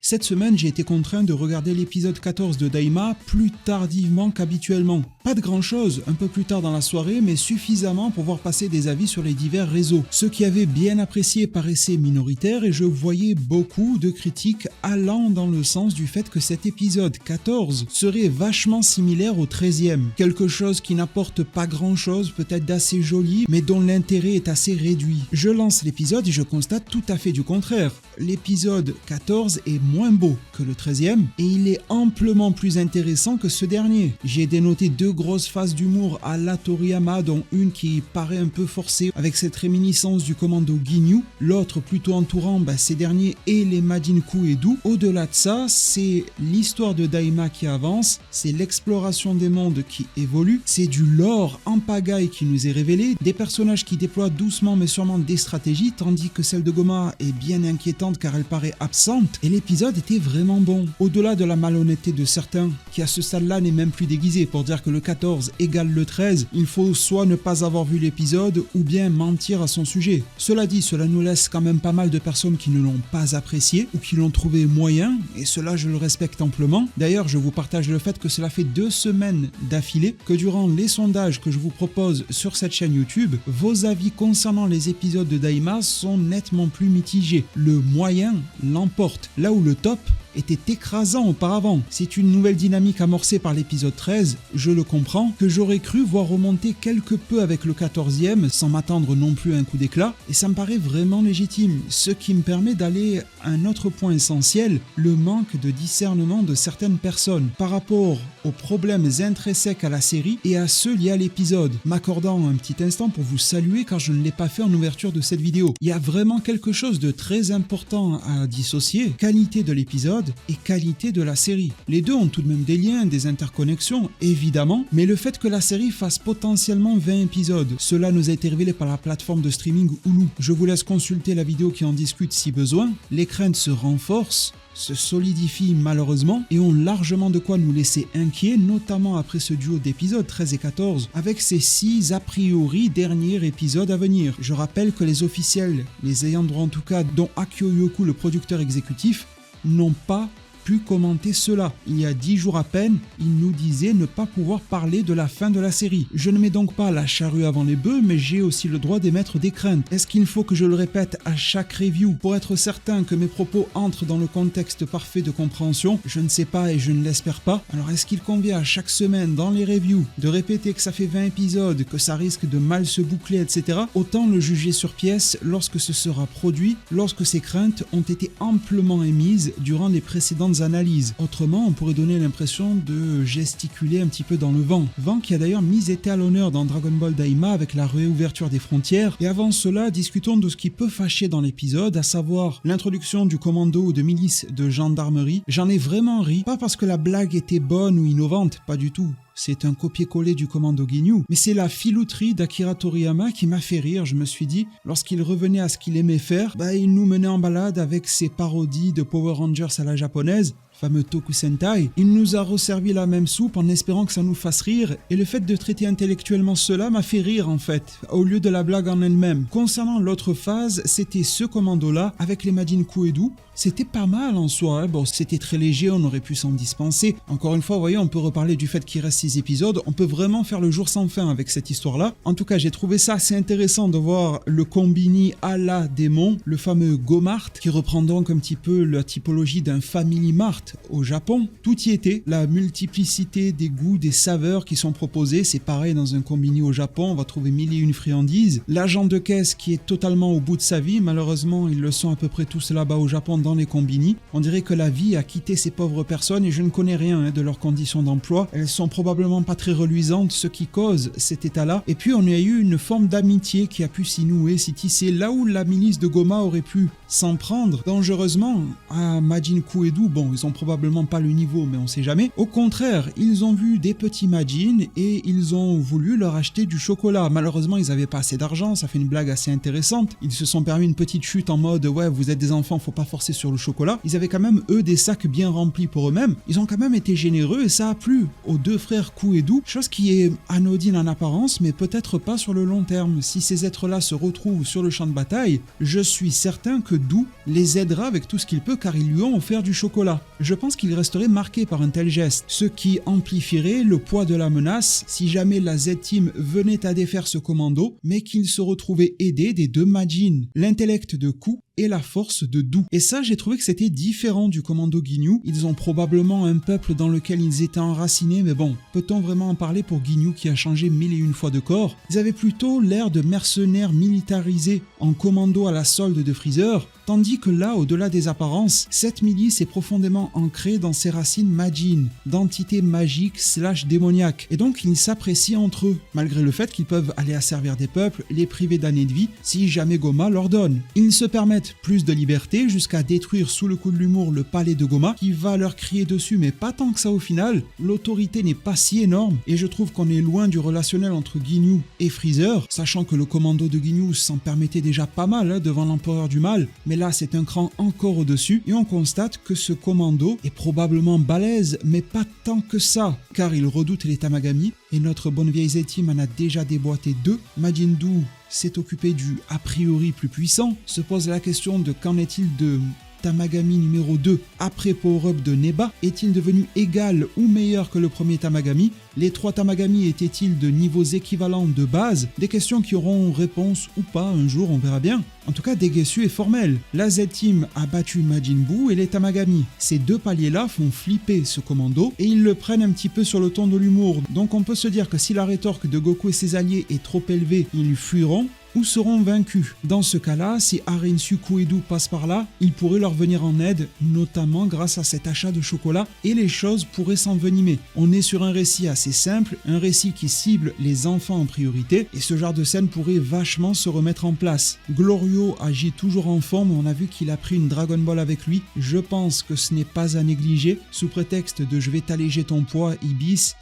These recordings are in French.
Cette semaine, j'ai été contraint de regarder l'épisode 14 de Daima plus tardivement qu'habituellement. Pas de grand chose, un peu plus tard dans la soirée, mais suffisamment pour voir passer des avis sur les divers réseaux. Ceux qui avaient bien apprécié paraissaient minoritaires et je voyais beaucoup de critiques allant dans le sens du fait que cet épisode 14 serait vachement similaire au 13e. Quelque chose qui n'apporte pas grand chose, peut-être d'assez joli, mais dont l'intérêt est assez réduit. Je lance l'épisode et je constate tout à fait du contraire. L'épisode 14 est moins beau que le 13e et il est amplement plus intéressant que ce dernier. J'ai dénoté deux grosses phases d'humour à la Toriyama, dont une qui paraît un peu forcée avec cette réminiscence du commando Ginyu, l'autre plutôt entourant ces derniers et les Majin-Ku et Dou. Au-delà de ça, c'est l'histoire de Daima qui avance, c'est l'exploration des mondes qui évolue, c'est du lore en pagaille qui nous est révélé, des personnages qui déploient doucement mais sûrement des stratégies, tandis que celle de Goma est bien inquiétante car elle paraît absente, et l'épisode était vraiment bon. Au-delà de la malhonnêteté de certains, qui à ce stade-là n'est même plus déguisé pour dire que le 14 égale le 13, il faut soit ne pas avoir vu l'épisode ou bien mentir à son sujet. Cela dit, cela nous laisse quand même pas mal de personnes qui ne l'ont pas apprécié ou qui l'ont trouvé moyen, et cela je le respecte amplement. D'ailleurs, je vous partage le fait que cela fait 2 semaines d'affilée que durant les sondages que je vous propose sur cette chaîne YouTube, vos avis concernant les épisodes de Daima sont nettement plus mitigés. Le moyen l'emporte, là où le top était écrasant auparavant. C'est une nouvelle dynamique amorcée par l'épisode 13, je le comprends, que j'aurais cru voir remonter quelque peu avec le 14e, sans m'attendre non plus à un coup d'éclat, et ça me paraît vraiment légitime, ce qui me permet d'aller à un autre point essentiel, le manque de discernement de certaines personnes par rapport aux problèmes intrinsèques à la série et à ceux liés à l'épisode, m'accordant un petit instant pour vous saluer car je ne l'ai pas fait en ouverture de cette vidéo. Il y a vraiment quelque chose de très important à dissocier, qualité de l'épisode et qualité de la série. Les deux ont tout de même des liens, des interconnexions, évidemment, mais le fait que la série fasse potentiellement 20 épisodes, cela nous a été révélé par la plateforme de streaming Hulu. Je vous laisse consulter la vidéo qui en discute si besoin. Les craintes se renforcent, se solidifient malheureusement et ont largement de quoi nous laisser inquiets, notamment après ce duo d'épisodes 13 et 14, avec ces 6 a priori derniers épisodes à venir. Je rappelle que les officiels, les ayants droit en tout cas, dont Akio Yoku, le producteur exécutif, n'ont pas pu commenter cela. Il y a 10 jours à peine, il nous disait ne pas pouvoir parler de la fin de la série. Je ne mets donc pas la charrue avant les bœufs, mais j'ai aussi le droit d'émettre des craintes. Est-ce qu'il faut que je le répète à chaque review pour être certain que mes propos entrent dans le contexte parfait de compréhension? Je ne sais pas et je ne l'espère pas. Alors est-ce qu'il convient à chaque semaine dans les reviews de répéter que ça fait 20 épisodes, que ça risque de mal se boucler, etc. Autant le juger sur pièce lorsque ce sera produit, lorsque ces craintes ont été amplement émises durant les précédentes analyses. Autrement, on pourrait donner l'impression de gesticuler un petit peu dans le vent. Vent qui a d'ailleurs mis été à l'honneur dans Dragon Ball Daima avec la réouverture des frontières. Et avant cela, discutons de ce qui peut fâcher dans l'épisode, à savoir l'introduction du commando ou de milice de gendarmerie. J'en ai vraiment ri, pas parce que la blague était bonne ou innovante, pas du tout. C'est un copier-coller du commando Ginyu, mais c'est la filouterie d'Akira Toriyama qui m'a fait rire. Je me suis dit, lorsqu'il revenait à ce qu'il aimait faire, il nous menait en balade avec ses parodies de Power Rangers à la japonaise, fameux Toku Sentai. Il nous a resservi la même soupe en espérant que ça nous fasse rire, et le fait de traiter intellectuellement cela m'a fait rire en fait, au lieu de la blague en elle-même. Concernant l'autre phase, c'était ce commando-là, avec les Majin-Ku et Dou. C'était pas mal en soi, Bon, c'était très léger, on aurait pu s'en dispenser. Encore une fois, vous voyez, on peut reparler du fait qu'il reste 6 épisodes, on peut vraiment faire le jour sans fin avec cette histoire-là. En tout cas, j'ai trouvé ça assez intéressant de voir le combini à la démon, le fameux Go-Mart, qui reprend donc un petit peu la typologie d'un Family Mart au Japon. Tout y était, la multiplicité des goûts, des saveurs qui sont proposés, c'est pareil dans un combini au Japon, on va trouver 1001 friandises. L'agent de caisse qui est totalement au bout de sa vie, malheureusement ils le sont à peu près tous là-bas au Japon dans les combini. On dirait que la vie a quitté ces pauvres personnes et je ne connais rien de leurs conditions d'emploi. Elles sont probablement pas très reluisantes, ce qui cause cet état-là. Et puis on a eu une forme d'amitié qui a pu s'y nouer, s'y tisser, là où la milice de Goma aurait pu s'en prendre dangereusement à Majin-Ku et Dou. Bon, ils ont probablement pas le niveau, mais on sait jamais. Au contraire, ils ont vu des petits Majin et ils ont voulu leur acheter du chocolat. Malheureusement, ils n'avaient pas assez d'argent, ça fait une blague assez intéressante. Ils se sont permis une petite chute en mode « ouais, vous êtes des enfants, faut pas forcer sur le chocolat ». Ils avaient quand même, eux, des sacs bien remplis pour eux-mêmes. Ils ont quand même été généreux et ça a plu aux deux frères Ku et Du, chose qui est anodine en apparence, mais peut-être pas sur le long terme. Si ces êtres-là se retrouvent sur le champ de bataille, je suis certain que Du les aidera avec tout ce qu'il peut car ils lui ont offert du chocolat. Je pense qu'il resterait marqué par un tel geste, ce qui amplifierait le poids de la menace si jamais la Z-Team venait à défaire ce commando, mais qu'il se retrouvait aidé des deux Majin, l'intellect de Ku et la force de Du. Et ça, j'ai trouvé que c'était différent du commando Ginyu. Ils ont probablement un peuple dans lequel ils étaient enracinés, mais bon, peut-on vraiment en parler pour Ginyu qui a changé 1001 fois de corps? Ils avaient plutôt l'air de mercenaires militarisés en commando à la solde de Freezer, tandis que là, au-delà des apparences, cette milice est profondément ancrée dans ses racines Majin, d'entités magiques / démoniaques, et donc ils s'apprécient entre eux, malgré le fait qu'ils peuvent aller asservir des peuples, les priver d'années de vie, si jamais Goma leur donne. Ils se permettent plus de liberté jusqu'à détruire sous le coup de l'humour le palais de Goma, qui va leur crier dessus, mais pas tant que ça au final. L'autorité n'est pas si énorme, et je trouve qu'on est loin du relationnel entre Ginyu et Freezer, sachant que le commando de Ginyu s'en permettait déjà pas mal devant l'empereur du mal, mais là c'est un cran encore au-dessus, et on constate que ce commando est probablement balèze, mais pas tant que ça, car il redoute les Tamagami, et notre bonne vieille Z-Team en a déjà déboîté 2. Majin Du s'est occupé du a priori plus puissant. Se pose la question de qu'en est-il de Tamagami numéro 2 après power-up de Neba? Est-il devenu égal ou meilleur que le premier Tamagami? Les 3 Tamagami étaient-ils de niveaux équivalents de base? Des questions qui auront réponse ou pas un jour, on verra bien. En tout cas, déguissu et formel. La Z-Team a battu Majin Buu et les Tamagami. Ces 2 paliers-là font flipper ce commando et ils le prennent un petit peu sur le ton de l'humour. Donc on peut se dire que si la rétorque de Goku et ses alliés est trop élevée, ils fuiront ou seront vaincus. Dans ce cas-là, si Arensu Ku et Du passent par là, ils pourraient leur venir en aide, notamment grâce à cet achat de chocolat, et les choses pourraient s'envenimer. On est sur un récit assez simple, un récit qui cible les enfants en priorité, et ce genre de scène pourrait vachement se remettre en place. Glorio agit toujours en forme, on a vu qu'il a pris une Dragon Ball avec lui, je pense que ce n'est pas à négliger, sous prétexte de je vais t'alléger ton poids, Ibis,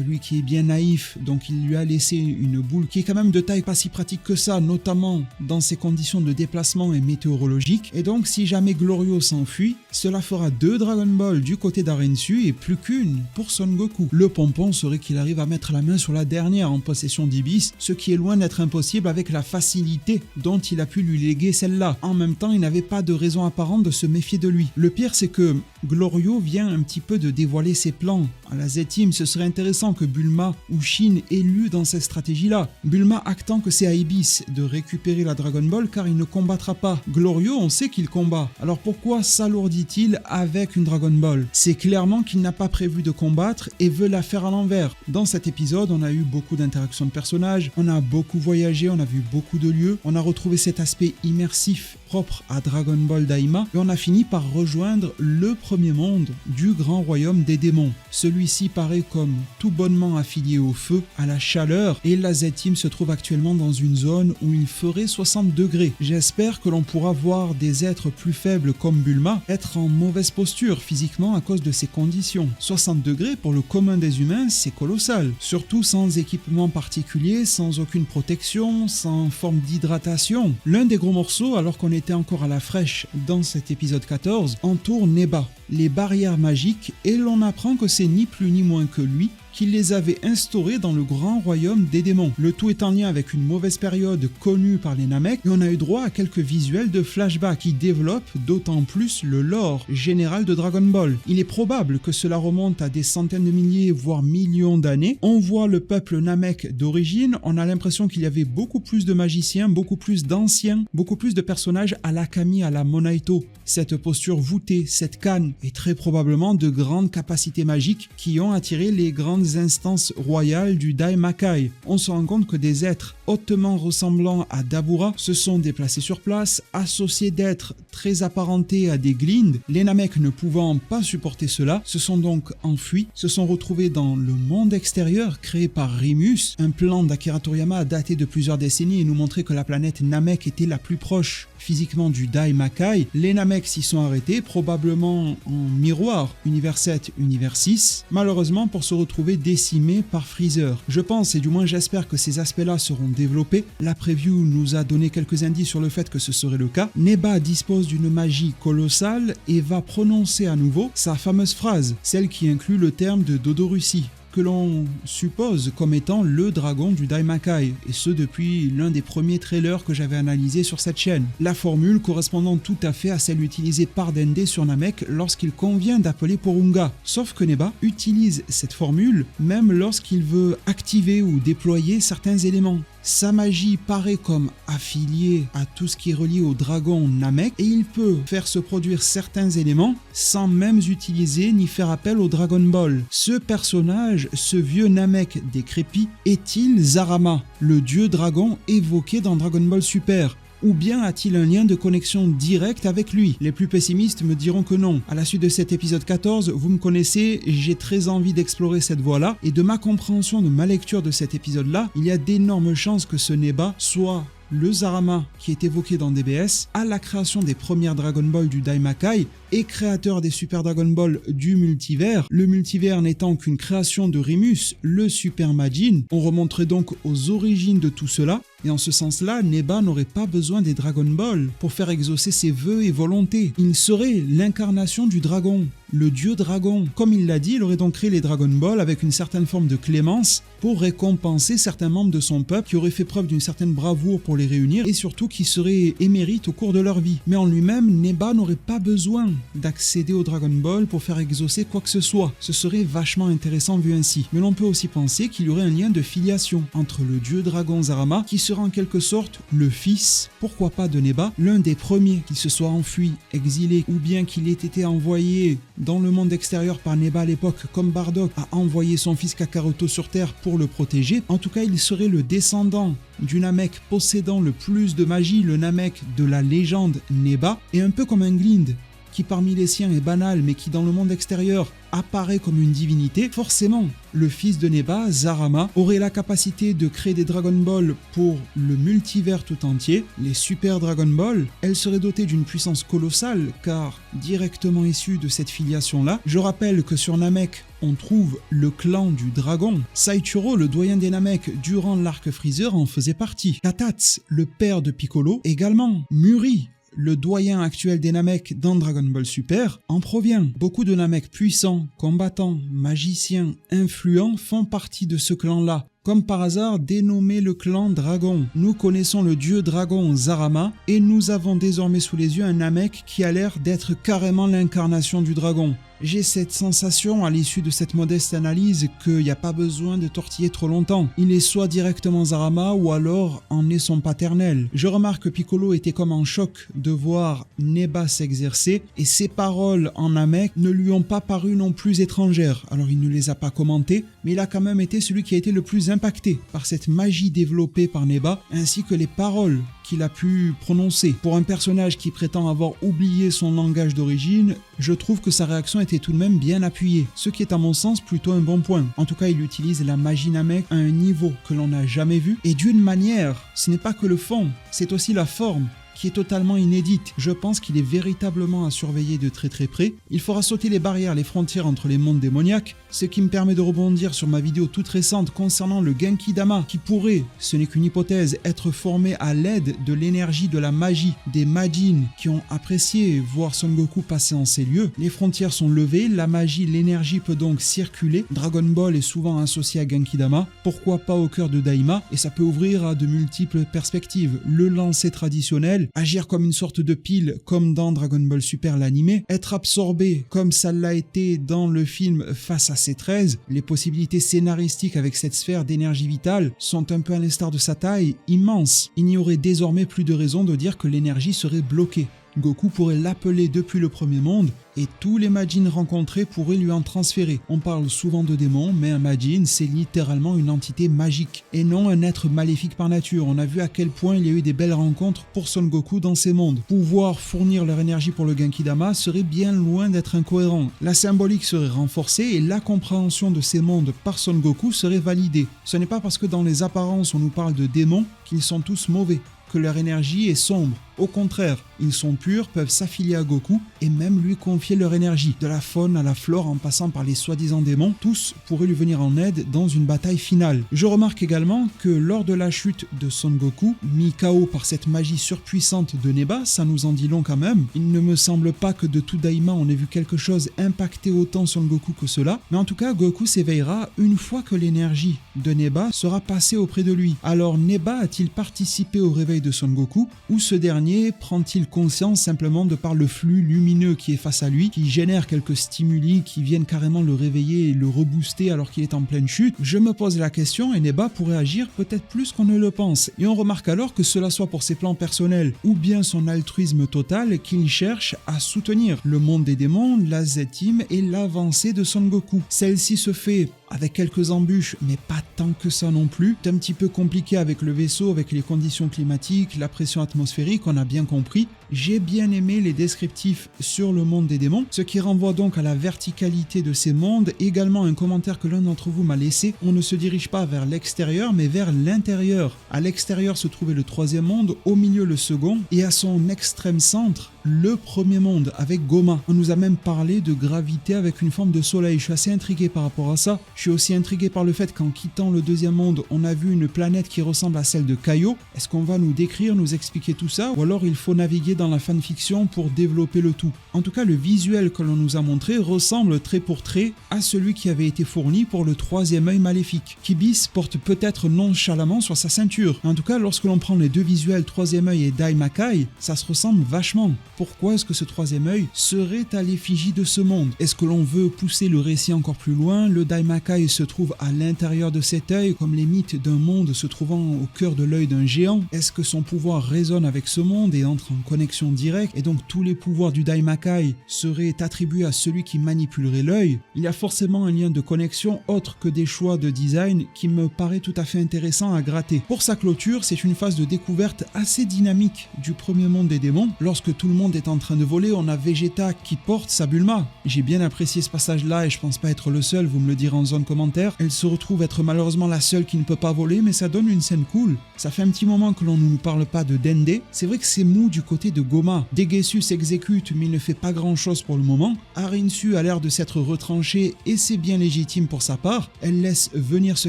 lui qui est bien naïf, donc il lui a laissé une boule qui est quand même de taille pas si pratique que ça, notamment dans ces conditions de déplacement et météorologiques, et donc si jamais Glorio s'enfuit, cela fera 2 Dragon Ball du côté d'Arensu et plus qu'une pour Son Goku. Le pompon serait qu'il arrive à mettre la main sur la dernière en possession d'Ibis, ce qui est loin d'être impossible avec la facilité dont il a pu lui léguer celle-là. En même temps, il n'avait pas de raison apparente de se méfier de lui. Le pire, c'est que Glorio vient un petit peu de dévoiler ses plans. À la Z-Team, ce serait intéressant que Bulma ou Shin aient lu dans cette stratégie-là. Bulma actant que c'est à Ibis de récupérer la Dragon Ball car il ne combattra pas. Glorio, on sait qu'il combat. Alors pourquoi s'alourdit-il avec une Dragon Ball? C'est clairement qu'il n'a pas prévu de combattre et veut la faire à l'envers. Dans cet épisode, on a eu beaucoup d'interactions de personnages, on a beaucoup voyagé, on a vu beaucoup de lieux, on a retrouvé cet aspect immersif propre à Dragon Ball Daima et on a fini par rejoindre le premier monde du grand royaume des démons. Celui-ci paraît comme tout bonnement affilié au feu, à la chaleur, et la Z-Team se trouve actuellement dans une zone où il ferait 60 degrés. J'espère que l'on pourra voir des êtres plus faibles comme Bulma être en mauvaise posture physiquement à cause de ces conditions. 60 degrés pour le commun des humains, c'est colossal. Surtout sans équipement particulier, sans aucune protection, sans forme d'hydratation. L'un des gros morceaux, alors qu'on était encore à la fraîche dans cet épisode 14, entoure Neba, les barrières magiques, et l'on apprend que c'est ni plus ni moins que lui qui les avait instaurés dans le grand royaume des démons. Le tout est en lien avec une mauvaise période connue par les Namek, et on a eu droit à quelques visuels de flashback qui développent d'autant plus le lore général de Dragon Ball. Il est probable que cela remonte à des centaines de milliers, voire millions d'années. On voit le peuple Namek d'origine, on a l'impression qu'il y avait beaucoup plus de magiciens, beaucoup plus d'anciens, beaucoup plus de personnages à la Kami, à la Monaito. Cette posture voûtée, cette canne, et très probablement de grandes capacités magiques qui ont attiré les grandes grandes instances royales du Daimakai. On se rend compte que des êtres hautement ressemblant à Dabura se sont déplacés sur place, associés d'êtres très apparentés à des Glindes. Les Namek ne pouvant pas supporter cela, se sont donc enfuis, se sont retrouvés dans le monde extérieur créé par Rimus. Un plan d'Akira Toriyama daté de plusieurs décennies et nous montrait que la planète Namek était la plus proche physiquement du Daimakai. Les Namek s'y sont arrêtés, probablement en miroir univers 7, univers 6, malheureusement pour se retrouver décimés par Freezer. Je pense, et du moins j'espère, que ces aspects-là seront développés. La preview nous a donné quelques indices sur le fait que ce serait le cas. Neba dispose d'une magie colossale et va prononcer à nouveau sa fameuse phrase, celle qui inclut le terme de Dodorushi, que l'on suppose comme étant le dragon du Daimakai, et ce depuis l'un des premiers trailers que j'avais analysé sur cette chaîne. La formule correspondant tout à fait à celle utilisée par Dende sur Namek lorsqu'il convient d'appeler Porunga, sauf que Neba utilise cette formule même lorsqu'il veut activer ou déployer certains éléments. Sa magie paraît comme affiliée à tout ce qui est relié au dragon Namek et il peut faire se produire certains éléments sans même utiliser ni faire appel au Dragon Ball. Ce personnage, ce vieux Namek décrépit, est-il Zarama, le dieu dragon évoqué dans Dragon Ball Super ? Ou bien a-t-il un lien de connexion direct avec lui? Les plus pessimistes me diront que non. À la suite de cet épisode 14, vous me connaissez, j'ai très envie d'explorer cette voie-là, et de ma compréhension, de ma lecture de cet épisode-là, il y a d'énormes chances que ce Neba soit le Zarama qui est évoqué dans DBS à la création des premières Dragon Ball du Daimakai et créateur des Super Dragon Ball du multivers, le multivers n'étant qu'une création de Rimus, le Super Majin. On remonterait donc aux origines de tout cela, et en ce sens-là, Neba n'aurait pas besoin des Dragon Ball pour faire exaucer ses vœux et volontés. Il serait l'incarnation du dragon, le dieu dragon. Comme il l'a dit, il aurait donc créé les Dragon Ball avec une certaine forme de clémence pour récompenser certains membres de son peuple qui auraient fait preuve d'une certaine bravoure pour les réunir et surtout qui seraient émérites au cours de leur vie. Mais en lui-même, Neba n'aurait pas besoin d'accéder au Dragon Ball pour faire exaucer quoi que ce soit. Ce serait vachement intéressant vu ainsi. Mais l'on peut aussi penser qu'il y aurait un lien de filiation entre le dieu dragon Zarama, qui sera en quelque sorte le fils, pourquoi pas de Neba, l'un des premiers qu'il se soit enfui, exilé, ou bien qu'il ait été envoyé dans le monde extérieur par Neba à l'époque, comme Bardock a envoyé son fils Kakaroto sur Terre pour le protéger. En tout cas, il serait le descendant du Namek possédant le plus de magie, le Namek de la légende Neba, et un peu comme un Glind, qui parmi les siens est banal mais qui dans le monde extérieur apparaît comme une divinité. Forcément, le fils de Neba, Zarama, aurait la capacité de créer des Dragon Ball pour le multivers tout entier, les Super Dragon Ball. Elle serait dotée d'une puissance colossale car directement issue de cette filiation-là. Je rappelle que sur Namek, on trouve le clan du dragon. Saichiro, le doyen des Namek durant l'arc Freezer, en faisait partie. Katatz, le père de Piccolo, également. Muri, le doyen actuel des Namek dans Dragon Ball Super, en provient. Beaucoup de Namek puissants, combattants, magiciens, influents font partie de ce clan-là. Comme par hasard dénommé le clan Dragon. Nous connaissons le dieu dragon Zarama et nous avons désormais sous les yeux un Namek qui a l'air d'être carrément l'incarnation du dragon. J'ai cette sensation à l'issue de cette modeste analyse qu'il n'y a pas besoin de tortiller trop longtemps. Il est soit directement Zarama ou alors en est son paternel. Je remarque que Piccolo était comme en choc de voir Neba s'exercer et ses paroles en Namek ne lui ont pas paru non plus étrangères. Alors il ne les a pas commentées, mais il a quand même été celui qui a été le plus impacté par cette magie développée par Neba ainsi que les paroles qu'il a pu prononcer. Pour un personnage qui prétend avoir oublié son langage d'origine, je trouve que sa réaction était tout de même bien appuyée, ce qui est à mon sens plutôt un bon point. En tout cas, il utilise la magie Namek à un niveau que l'on n'a jamais vu, et d'une manière, ce n'est pas que le fond, c'est aussi la forme, qui est totalement inédite. Je pense qu'il est véritablement à surveiller de très très près. Il faudra sauter les barrières, les frontières entre les mondes démoniaques, ce qui me permet de rebondir sur ma vidéo toute récente concernant le Genki Dama, qui pourrait, ce n'est qu'une hypothèse, être formé à l'aide de l'énergie de la magie des Majin qui ont apprécié voir Son Goku passer en ces lieux. Les frontières sont levées, la magie, l'énergie peut donc circuler. Dragon Ball est souvent associé à Genki Dama, pourquoi pas au cœur de Daima, et ça peut ouvrir à de multiples perspectives. Le lancer traditionnel, agir comme une sorte de pile comme dans Dragon Ball Super l'animé, être absorbé comme ça l'a été dans le film Face à C13, les possibilités scénaristiques avec cette sphère d'énergie vitale sont un peu à l'instar de sa taille immense. Il n'y aurait désormais plus de raison de dire que l'énergie serait bloquée. Goku pourrait l'appeler depuis le premier monde et tous les Majin rencontrés pourraient lui en transférer. On parle souvent de démons, mais un Majin c'est littéralement une entité magique et non un être maléfique par nature. On a vu à quel point il y a eu des belles rencontres pour Son Goku dans ces mondes. Pouvoir fournir leur énergie pour le Genkidama serait bien loin d'être incohérent. La symbolique serait renforcée et la compréhension de ces mondes par Son Goku serait validée. Ce n'est pas parce que dans les apparences on nous parle de démons qu'ils sont tous mauvais, que leur énergie est sombre. Au contraire, ils sont purs, peuvent s'affilier à Goku et même lui confier leur énergie. De la faune à la flore en passant par les soi-disant démons, tous pourraient lui venir en aide dans une bataille finale. Je remarque également que lors de la chute de Son Goku, mis KO par cette magie surpuissante de Neba, ça nous en dit long quand même. Il ne me semble pas que de tout Daima on ait vu quelque chose impacter autant Son Goku que cela, mais en tout cas Goku s'éveillera une fois que l'énergie de Neba sera passée auprès de lui. Alors Neba a-t-il participé au réveil de Son Goku ou ce dernier prend-il conscience simplement de par le flux lumineux qui est face à lui, qui génère quelques stimuli qui viennent carrément le réveiller et le rebooster alors qu'il est en pleine chute? Je me pose la question et Neba pourrait agir peut-être plus qu'on ne le pense. Et on remarque alors que cela soit pour ses plans personnels ou bien son altruisme total qu'il cherche à soutenir le monde des démons, la Z-Team et l'avancée de Son Goku. Celle-ci se fait avec quelques embûches, mais pas tant que ça non plus. C'est un petit peu compliqué avec le vaisseau, avec les conditions climatiques, la pression atmosphérique, on a bien compris. J'ai bien aimé les descriptifs sur le monde des démons, ce qui renvoie donc à la verticalité de ces mondes. Également un commentaire que l'un d'entre vous m'a laissé, on ne se dirige pas vers l'extérieur, mais vers l'intérieur. À l'extérieur se trouvait le troisième monde, au milieu le second, et à son extrême centre, le premier monde, avec Goma. On nous a même parlé de gravité avec une forme de soleil. Je suis assez intrigué par rapport à ça. Je suis aussi intrigué par le fait qu'en quittant le deuxième monde, on a vu une planète qui ressemble à celle de Kaio. Est-ce qu'on va nous décrire, nous expliquer tout ça, ou alors il faut naviguer dans la fanfiction pour développer le tout? En tout cas, le visuel que l'on nous a montré ressemble trait pour trait à celui qui avait été fourni pour le troisième œil maléfique. Kibis porte peut-être nonchalamment sur sa ceinture. En tout cas, lorsque l'on prend les deux visuels troisième œil et Daimakai, ça se ressemble vachement. Pourquoi est-ce que ce troisième œil serait à l'effigie de ce monde? Est-ce que l'on veut pousser le récit encore plus loin? Le Daimakai se trouve à l'intérieur de cet œil, comme les mythes d'un monde se trouvant au cœur de l'œil d'un géant. Est-ce que son pouvoir résonne avec ce monde et entre en connexion directe, et donc tous les pouvoirs du Daimakai seraient attribués à celui qui manipulerait l'œil? Il y a forcément un lien de connexion autre que des choix de design qui me paraît tout à fait intéressant à gratter. Pour sa clôture, c'est une phase de découverte assez dynamique du premier monde des démons. Lorsque tout le monde est en train de voler, on a Vegeta qui porte sa Bulma. J'ai bien apprécié ce passage-là et je pense pas être le seul, vous me le direz en zone commentaire. Elle se retrouve être malheureusement la seule qui ne peut pas voler, mais ça donne une scène cool. Ça fait un petit moment que l'on ne nous parle pas de Dende. C'est vrai que c'est mou du côté de Goma. Degesu s'exécute mais il ne fait pas grand-chose pour le moment. Arinsu a l'air de s'être retranchée et c'est bien légitime pour sa part. Elle laisse venir ce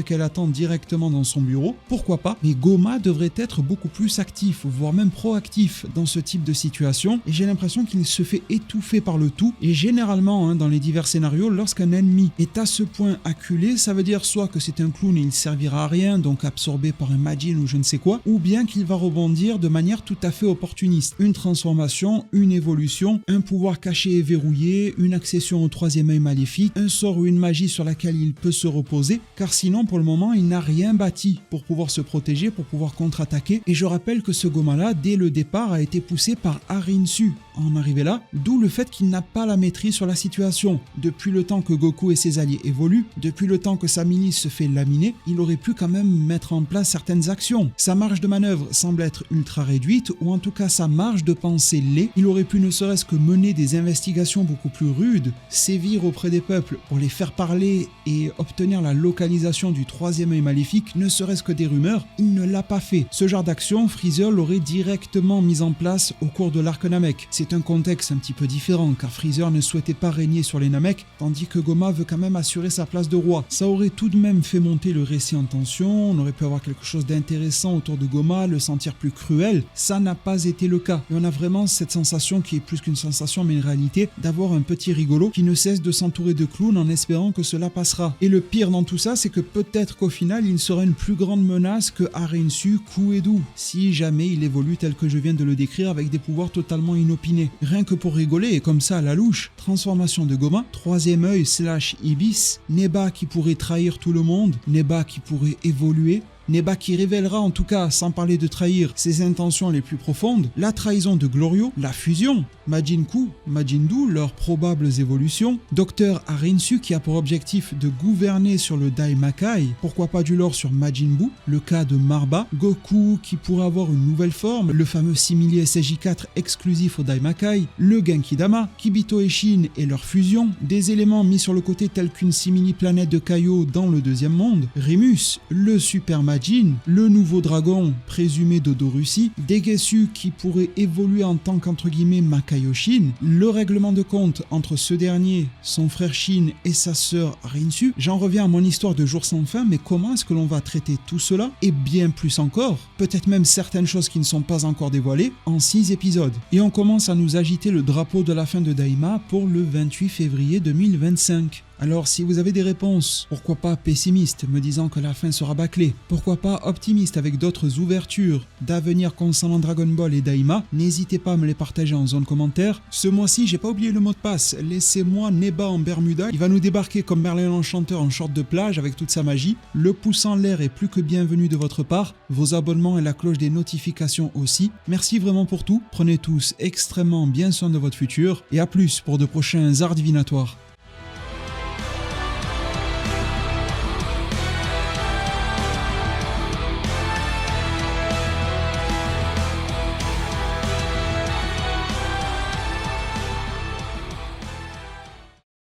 qu'elle attend directement dans son bureau. Pourquoi pas? Mais Goma devrait être beaucoup plus actif, voire même proactif dans ce type de situation. Et j'ai l'impression qu'il se fait étouffer par le tout. Et généralement, dans les divers scénarios, lorsqu'un ennemi est à ce point acculé, ça veut dire soit que c'est un clown et il servira à rien, donc absorbé par un Majin ou je ne sais quoi, ou bien qu'il va rebondir de manière tout à fait opportuniste. Une transformation, une évolution, un pouvoir caché et verrouillé, une accession au troisième œil maléfique, un sort ou une magie sur laquelle il peut se reposer, car sinon pour le moment il n'a rien bâti pour pouvoir se protéger, pour pouvoir contre-attaquer. Et je rappelle que ce Goma-là, dès le départ, a été poussé par Arinsu en arriver là, d'où le fait qu'il n'a pas la maîtrise sur la situation. Depuis le temps que Goku et ses alliés évoluent, depuis le temps que sa milice se fait laminer, il aurait pu quand même mettre en place certaines actions. Sa marge de manœuvre semble être ultra réduite, ou en tout cas sa marge de pensée l'est. Il aurait pu ne serait-ce que mener des investigations beaucoup plus rudes, sévir auprès des peuples pour les faire parler et obtenir la localisation du troisième œil maléfique, ne serait-ce que des rumeurs. Il ne l'a pas fait. Ce genre d'action, Freezer l'aurait directement mis en place au cours de l'arc Namek. C'est un contexte un petit peu différent, car Freezer ne souhaitait pas régner sur les Namek, tandis que Goma veut quand même assurer sa place de roi. Ça aurait tout de même fait monter le récit en tension, on aurait pu avoir quelque chose d'intéressant autour de Goma, le sentir plus cruel. Ça n'a pas été le cas. Et on a vraiment cette sensation qui est plus qu'une sensation, mais une réalité, d'avoir un petit rigolo qui ne cesse de s'entourer de clowns en espérant que cela passera. Et le pire dans tout ça, c'est que peut-être qu'au final, il sera une plus grande menace que Arinsu Kuedu, si jamais il évolue tel que je viens de le décrire avec des pouvoirs totalement inopinés. Rien que pour rigoler, et comme ça à la louche, transformation de Goma, troisième œil / Ibis, Neba qui pourrait trahir tout le monde, Neba qui pourrait évoluer, Neba qui révélera en tout cas, sans parler de trahir, ses intentions les plus profondes, la trahison de Glorio, la fusion, Majin-Ku, Majin-Dou, leurs probables évolutions, Dr Arinsu qui a pour objectif de gouverner sur le Daimakai, pourquoi pas du lore sur Majin Buu, le cas de Marba, Goku qui pourrait avoir une nouvelle forme, le fameux simili SSJ4 exclusif au Daimakai, le Genki-Dama, Kibito et Shin et leur fusion, des éléments mis sur le côté tels qu'une simili-planète de Kaio dans le deuxième monde, Remus, le Super Majin, le nouveau dragon présumé d'Odorussi, des Gesu qui pourraient évoluer en tant qu'entre guillemets Makaio Shin, le règlement de compte entre ce dernier, son frère Shin et sa sœur Rinsu. J'en reviens à mon histoire de jour sans fin, mais comment est-ce que l'on va traiter tout cela et bien plus encore, peut-être même certaines choses qui ne sont pas encore dévoilées, en 6 épisodes. Et on commence à nous agiter le drapeau de la fin de Daima pour le 28 février 2025. Alors si vous avez des réponses, pourquoi pas pessimiste me disant que la fin sera bâclée, pourquoi pas optimiste avec d'autres ouvertures d'avenir concernant Dragon Ball et Daima, n'hésitez pas à me les partager en zone commentaire. Ce mois-ci, j'ai pas oublié le mot de passe, laissez-moi Neba en Bermuda, il va nous débarquer comme Merlin l'Enchanteur en short de plage avec toute sa magie. Le pouce en l'air est plus que bienvenu de votre part, vos abonnements et la cloche des notifications aussi. Merci vraiment pour tout, prenez tous extrêmement bien soin de votre futur et à plus pour de prochains arts divinatoires.